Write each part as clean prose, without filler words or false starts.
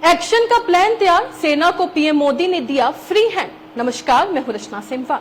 Action का plan तैयार, सेना को पीएम मोदी ने दिया फ्री हैंड। नमस्कार, मैं हूं रचना सेमवाल।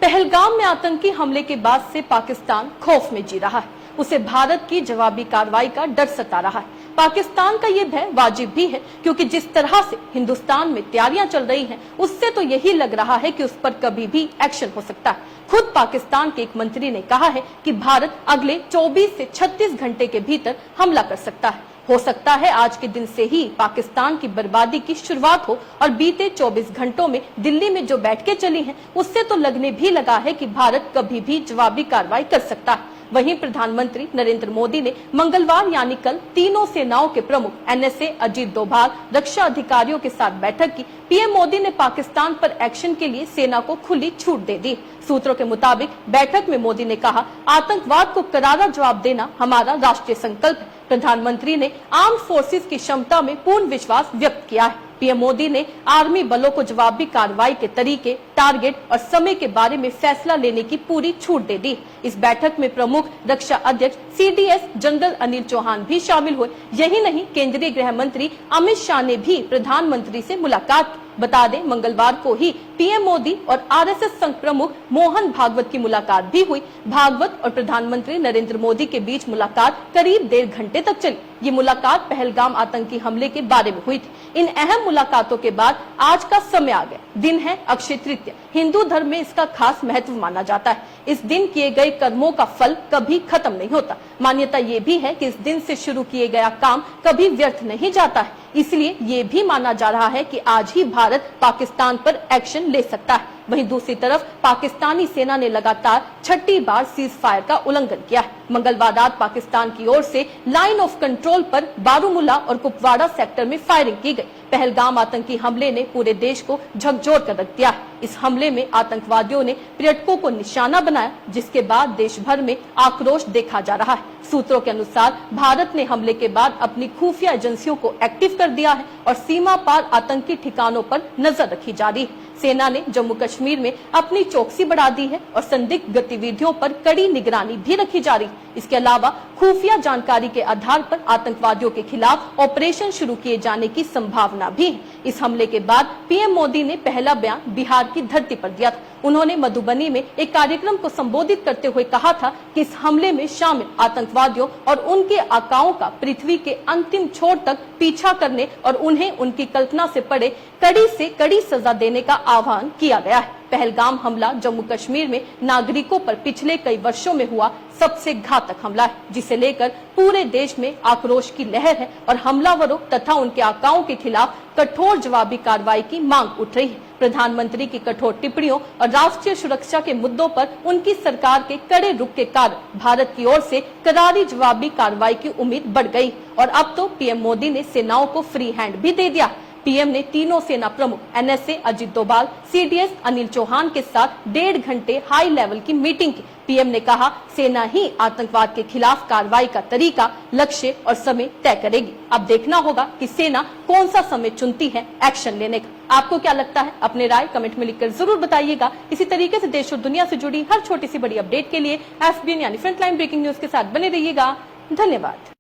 पहलगाम में आतंकी हमले के बाद से पाकिस्तान खौफ में जी रहा है। उसे भारत की जवाबी कार्रवाई का डर सता रहा है। पाकिस्तान का ये भय वाजिब भी है, क्योंकि जिस तरह से हिंदुस्तान में तैयारियां चल रही हैं, उससे तो यही लग रहा है कि उस पर कभी भी एक्शन हो सकता है। खुद पाकिस्तान के एक मंत्री ने कहा है कि भारत अगले 24 से 36 घंटे के भीतर हमला कर सकता है। हो सकता है आज के दिन से ही पाकिस्तान की बर्बादी की शुरुआत हो और बीते 24 घंटों में दिल्ली में जो बैठकें चली हैं, उससे तो लगने भी लगा है कि भारत कभी भी जवाबी कार्रवाई कर सकता है। वहीं प्रधानमंत्री नरेंद्र मोदी ने मंगलवार यानी कल तीनों सेनाओं के प्रमुख एनएसए, अजीत डोभाल, रक्षा अधिकारियों के साथ बैठक की। पीएम मोदी ने पाकिस्तान पर एक्शन के लिए सेना को खुली छूट दे दी। सूत्रों के मुताबिक बैठक में मोदी ने कहा, आतंकवाद को करारा जवाब देना हमारा राष्ट्रीय संकल्प है। प्रधानमंत्री ने आर्म्ड फोर्सेस की क्षमता में पूर्ण विश्वास व्यक्त किया है। पीएम मोदी ने आर्मी बलों को जवाबी कार्रवाई के तरीके, टारगेट और समय के बारे में फैसला लेने की पूरी छूट दे दी। इस बैठक में प्रमुख रक्षा अध्यक्ष सीडीएस जनरल अनिल चौहान भी शामिल हुए। यही नहीं, केंद्रीय गृह मंत्री अमित शाह ने भी प्रधानमंत्री से मुलाकात की। बता दें, मंगलवार को ही पीएम मोदी और आरएसएस संघ प्रमुख मोहन भागवत की मुलाकात भी हुई। भागवत और प्रधानमंत्री नरेंद्र मोदी के बीच मुलाकात करीब 1.5 घंटे तक चली। ये मुलाकात पहलगाम आतंकी हमले के बारे में हुई थी। इन अहम मुलाकातों के बाद आज का समय आ गया। दिन है अक्षय तृतीया। हिंदू धर्म में इसका खास महत्व माना जाता है। इस दिन किए गए कर्मों का फल कभी खत्म नहीं होता। मान्यता ये भी है कि इस दिन से शुरू किए गया काम कभी व्यर्थ नहीं जाता है। इसलिए ये भी माना जा रहा है कि आज ही भारत पाकिस्तान पर एक्शन ले सकता है। वहीं दूसरी तरफ पाकिस्तानी सेना ने लगातार 6ठी बार सीज फायर का उल्लंघन किया है। मंगलवार रात पाकिस्तान की ओर से लाइन ऑफ कंट्रोल पर बारूमुल्ला और कुपवाड़ा सेक्टर में फायरिंग की गई। पहलगाम आतंकी हमले ने पूरे देश को झकझोर कर रख दिया है। इस हमले में आतंकवादियों ने पर्यटकों को निशाना बनाया, जिसके बाद देश भर में आक्रोश देखा जा रहा है। सूत्रों के अनुसार भारत ने हमले के बाद अपनी खुफिया एजेंसियों को एक्टिव कर दिया है और सीमा पार आतंकी ठिकानों पर नजर रखी जा रही है। सेना ने जम्मू कश्मीर में अपनी चौकसी बढ़ा दी है और संदिग्ध गतिविधियों पर कड़ी निगरानी भी रखी जा रही है। इसके अलावा खुफिया जानकारी के आधार पर आतंकवादियों के खिलाफ ऑपरेशन शुरू किए जाने की संभावना भी है। इस हमले के बाद पीएम मोदी ने पहला बयान बिहार की धरती पर दिया था। उन्होंने मधुबनी में एक कार्यक्रम को संबोधित करते हुए कहा था कि इस हमले में शामिल आतंकवादियों और उनके आकाओं का पृथ्वी के अंतिम छोर तक पीछा करने और उन्हें उनकी कल्पना से परे कड़ी से कड़ी सजा देने का आह्वान किया गया है। पहलगाम हमला जम्मू कश्मीर में नागरिकों पर पिछले कई वर्षों में हुआ सबसे घातक हमला है, जिसे लेकर पूरे देश में आक्रोश की लहर है और हमलावरों तथा उनके आकाओं के खिलाफ कठोर जवाबी कार्रवाई की मांग उठ रही है। प्रधानमंत्री की कठोर टिप्पणियों और राष्ट्रीय सुरक्षा के मुद्दों पर उनकी सरकार के कड़े रुख के कारण भारत की ओर से करारी जवाबी कार्रवाई की उम्मीद बढ़ गई और अब तो पीएम मोदी ने सेनाओं को फ्री हैंड भी दे दिया। पीएम ने तीनों सेना प्रमुख एनएसए, अजीत डोभाल, सीडीएस अनिल चौहान के साथ 1.5 घंटे हाई लेवल की मीटिंग की। पीएम ने कहा, सेना ही आतंकवाद के खिलाफ कार्रवाई का तरीका, लक्ष्य और समय तय करेगी। अब देखना होगा कि सेना कौन सा समय चुनती है एक्शन लेने का। आपको क्या लगता है? अपने राय कमेंट में लिखकर जरूर बताइएगा। इसी तरीके से देश और दुनिया से जुड़ी हर छोटी सी बड़ी अपडेट के लिए FBN यानी फ्रंटलाइन ब्रेकिंग न्यूज के साथ बने रहिएगा। धन्यवाद।